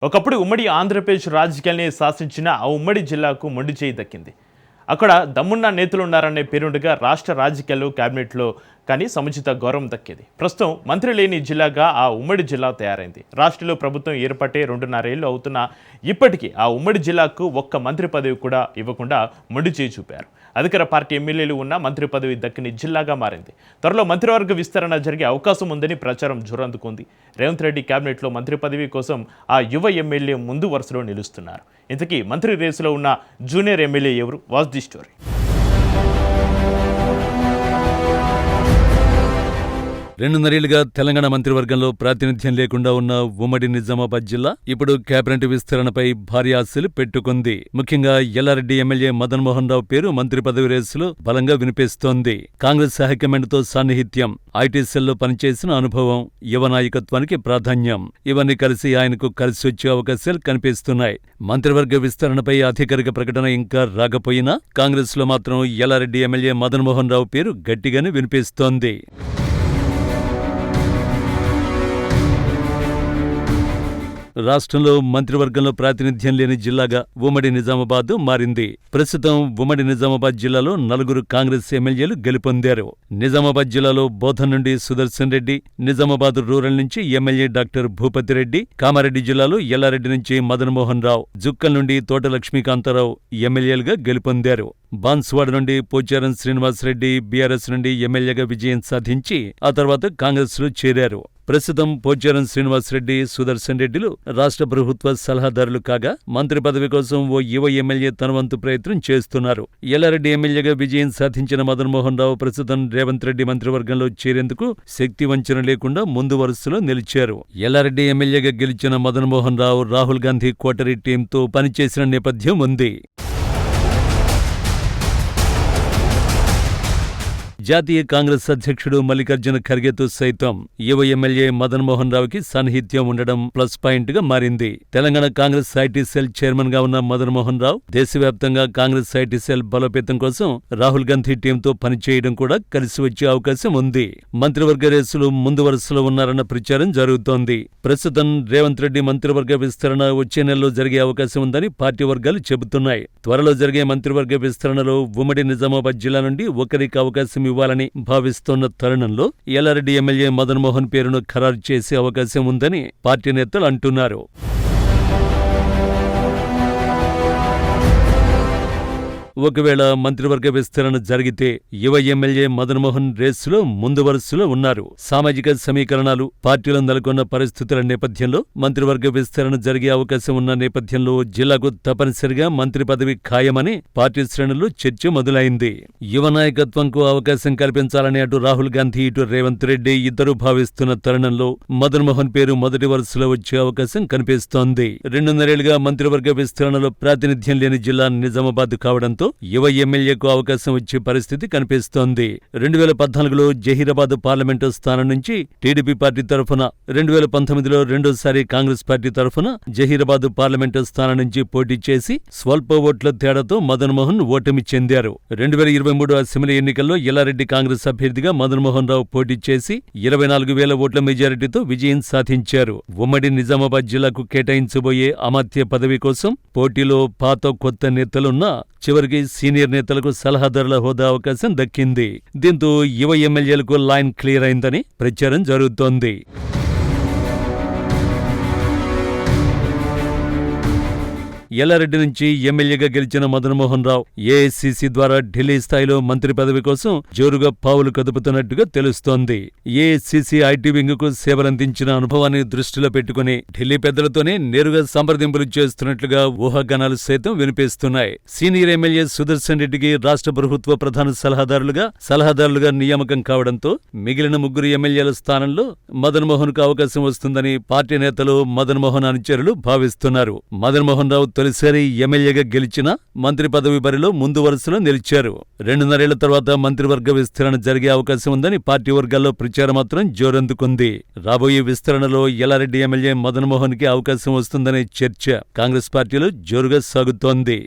ఒకప్పుడు ఉమ్మడి ఆంధ్రప్రదేశ్ రాజకీయాల్ని శాసించిన ఆ ఉమ్మడి జిల్లాకు మొండి చేయి దక్కింది. అక్కడ దమ్మున్న నేతలు ఉన్నారనే పేరుండగా రాష్ట్ర రాజకీయాలు క్యాబినెట్లో కానీ సముచిత గౌరవం దక్కేది. ప్రస్తుతం మంత్రి లేని జిల్లాగా ఆ ఉమ్మడి జిల్లా తయారైంది. రాష్ట్రంలో ప్రభుత్వం ఏర్పట్టే 2.5 ఏళ్లు అవుతున్నా ఇప్పటికీ ఆ ఉమ్మడి జిల్లాకు ఒక్క మంత్రి పదవి కూడా ఇవ్వకుండా మొండి చేయి చూపారు. అధికార పార్టీ ఎమ్మెల్యేలు ఉన్న మంత్రి పదవి దక్కని జిల్లాగా మారింది. త్వరలో మంత్రివర్గ విస్తరణ జరిగే అవకాశం ఉందని ప్రచారం జోరందుకుంది. రేవంత్ రెడ్డి కేబినెట్లో మంత్రి పదవి కోసం ఆ యువ ఎమ్మెల్యే ముందు వరుసలో నిలుస్తున్నారు. ఇంతకీ మంత్రి రేసులో ఉన్న జూనియర్ ఎమ్మెల్యే ఎవరు? Watch the story. రెండున్నరేళ్లుగా తెలంగాణ మంత్రివర్గంలో ప్రాతినిధ్యం లేకుండా ఉన్న ఉమ్మడి నిజామాబాద్ జిల్లా ఇప్పుడు కేబినెట్ విస్తరణపై భారీ ఆశలు పెట్టుకుంది. ముఖ్యంగా ఎల్లారెడ్డి ఎమ్మెల్యే మదన్ మోహన్ రావు పేరు మంత్రి పదవి రేసులో బలంగా వినిపిస్తోంది. కాంగ్రెస్ హైకమాండ్తో సాన్నిహిత్యం, ఐటీ సెల్లో పనిచేసిన అనుభవం, యువ నాయకత్వానికి ప్రాధాన్యం ఇవన్నీ కలిసి ఆయనకు కలిసి వచ్చే అవకాశాలు కనిపిస్తున్నాయి. మంత్రివర్గ విస్తరణపై అధికారిక ప్రకటన ఇంకా రాకపోయినా కాంగ్రెస్ లో మాత్రం ఎల్లారెడ్డి ఎమ్మెల్యే మదన్ మోహన్ రావు పేరు గట్టిగానే వినిపిస్తోంది. రాష్ట్రంలో మంత్రివర్గంలో ప్రాతినిధ్యం లేని జిల్లాగా ఉమ్మడి నిజామాబాద్ మారింది. ప్రస్తుతం ఉమ్మడి నిజామాబాద్ జిల్లాలో 4 కాంగ్రెస్ ఎమ్మెల్యేలు గెలుపొందారు. నిజామాబాద్ జిల్లాలో బోధన్ నుండి సుదర్శన్ రెడ్డి, నిజామాబాద్ రూరల్ నుంచి ఎమ్మెల్యే డాక్టర్ భూపతి రెడ్డి, కామారెడ్డి జిల్లాలో ఎల్లారెడ్డి నుంచి మదన్ మోహన్ రావు, జుక్కల్ నుండి తోట లక్ష్మీకాంతారావు ఎమ్మెల్యేలుగా గెలుపొందారు. బాన్సువాడ నుండి పోచారం శ్రీనివాసరెడ్డి బీఆర్ఎస్ నుండి ఎమ్మెల్యేగా విజయం సాధించి ఆ తర్వాత కాంగ్రెస్లో చేరారు. ప్రస్తుతం పోచారం శ్రీనివాసరెడ్డి, సుదర్శన్ రెడ్డిలు రాష్ట్ర ప్రభుత్వ సలహాదారులు కాగా మంత్రి పదవి కోసం ఓ యువ ఎమ్మెల్యే తన వంతు ప్రయత్నం చేస్తున్నారు. ఎల్లారెడ్డి ఎమ్మెల్యేగా విజయం సాధించిన మదన్ మోహన్ రావు ప్రస్తుతం రేవంత్ రెడ్డి మంత్రివర్గంలో చేరేందుకు శక్తి వంచన లేకుండా ముందు వరుసలో నిలిచారు. ఎల్లారెడ్డి ఎమ్మెల్యేగా గెలిచిన మదన్ మోహన్ రావు రాహుల్ గాంధీ కోటరీ టీంతో పనిచేసిన నేపథ్యం ఉంది. జాతీయ కాంగ్రెస్ అధ్యక్షుడు మల్లికార్జున ఖర్గేతో సైతం యువ ఎమ్మెల్యే మదన్ మోహన్ రావుకి సాన్నిహిత్యం ఉండడం ప్లస్ పాయింట్ గా మారింది. Telangana Congress IT cell chairman గా ఉన్న మదన్ మోహన్ రావు దేశవ్యాప్తంగా కాంగ్రెస్ ఐటీ సెల్ బలోపేతం కోసం రాహుల్ గాంధీ టీంతో పనిచేయడం కూడా కలిసి వచ్చే అవకాశం ఉంది. మంత్రివర్గ రేసులు ముందు వరుసలో ఉన్నారన్న ప్రచారం జరుగుతోంది. ప్రస్తుతం రేవంత్ రెడ్డి మంత్రివర్గ విస్తరణ వచ్చే నెలలో జరిగే అవకాశం ఉందని పార్టీ వర్గాలు చెబుతున్నాయి. త్వరలో జరిగే మంత్రివర్గ విస్తరణలో ఉమ్మడి నిజామాబాద్ జిల్లా నుండి ఒకరికి అవకాశం ఇవ్వాలని భావిస్తోన్న తరుణంలో ఎల్లారెడ్డి ఎమ్మెల్యే మదన్ మోహన్ పేరును ఖరారు చేసే అవకాశం ఉందని పార్టీ నేతలు అంటున్నారు. ఒకవేళ మంత్రివర్గ విస్తరణ జరిగితే యువ ఎమ్మెల్యే మదన్ మోహన్ రేసులో ముందు వరుసలో ఉన్నారు. సామాజిక సమీకరణాలు, పార్టీలో నెలకొన్న పరిస్థితుల నేపథ్యంలో మంత్రివర్గ విస్తరణ జరిగే అవకాశం ఉన్న నేపథ్యంలో జిల్లాకు తప్పనిసరిగా మంత్రి పదవి ఖాయమని పార్టీ శ్రేణుల్లో చర్చ మొదలైంది. యువ నాయకత్వంకు అవకాశం కల్పించాలని అటు రాహుల్ గాంధీ, ఇటు రేవంత్ రెడ్డి ఇద్దరూ భావిస్తున్న తరుణంలో మదన్ మోహన్ పేరు మొదటి వరుసలో వచ్చే అవకాశం కనిపిస్తోంది. 2.5 ఏళ్లుగా మంత్రివర్గ విస్తరణలో ప్రాతినిధ్యం లేని జిల్లా నిజామాబాద్ కావడంతో యువ ఎమ్మెల్యేకు అవకాశం వచ్చే పరిస్థితి కనిపిస్తోంది. 2014లో జహీరాబాద్ పార్లమెంటు స్థానం నుంచి టీడీపీ పార్టీ తరఫున, 2019లో రెండోసారి కాంగ్రెస్ పార్టీ తరఫున జహీరాబాద్ పార్లమెంటు స్థానం నుంచి పోటీ చేసి స్వల్ప ఓట్ల తేడాతో మదన్ మోహన్ ఓటమి చెందారు. 2023 అసెంబ్లీ ఎన్నికల్లో ఎల్లారెడ్డి కాంగ్రెస్ అభ్యర్థిగా మదన్ మోహన్ రావు పోటీ చేసి 24,000 ఓట్ల మెజారిటీతో విజయం సాధించారు. ఉమ్మడి నిజామాబాద్ జిల్లాకు కేటాయించబోయే అమాత్య పదవి కోసం పోటీలో పాత కొత్త నేతలున్నా చివరికి సీనియర్ నేతలకు సలహాదారుల హోదా అవకాశం దక్కింది. దీంతో యువ ఎమ్మెల్యేలకు లైన్ క్లియర్ అయిందని ప్రచారం జరుగుతోంది. ఎల్లారెడ్డి నుంచి ఎమ్మెల్యేగా గెలిచిన మదన్ మోహన్ రావు ఏఐసీసీ ద్వారా ఢిల్లీ స్థాయిలో మంత్రి పదవి కోసం జోరుగా పావులు కదుపుతున్నట్టుగా తెలుస్తోంది. ఏఐసీసీ ఐటీ వింగ్ కు సేవలందించిన అనుభవాన్ని దృష్టిలో పెట్టుకుని ఢిల్లీ పెద్దలతోనే నేరుగా సంప్రదింపులు చేస్తున్నట్లుగా ఊహాగానాలు సైతం వినిపిస్తున్నాయి. సీనియర్ ఎమ్మెల్యే సుదర్శన్ రెడ్డికి రాష్ట్ర ప్రభుత్వ ప్రధాన సలహాదారులుగా నియామకం కావడంతో మిగిలిన 3 ఎమ్మెల్యేల స్థానంలో మదన్ మోహన్ కు అవకాశం వస్తుందని పార్టీ నేతలు, మదన్ మోహన్ అనుచరులు భావిస్తున్నారు. మదన్ మోహన్ రావు తొలిసారి ఎమ్మెల్యేగా గెలిచిన మంత్రి పదవి బరిలో ముందు వరుసలో నిలిచారు. 2.5 ఏళ్ల తర్వాత మంత్రివర్గ విస్తరణ జరిగే అవకాశం ఉందని పార్టీ వర్గాల్లో ప్రచారం మాత్రం జోరందుకుంది. రాబోయే విస్తరణలో ఎల్లారెడ్డి ఎమ్మెల్యే మదన్ మోహన్ కి అవకాశం వస్తుందనే చర్చ కాంగ్రెస్ పార్టీలో జోరుగా సాగుతోంది.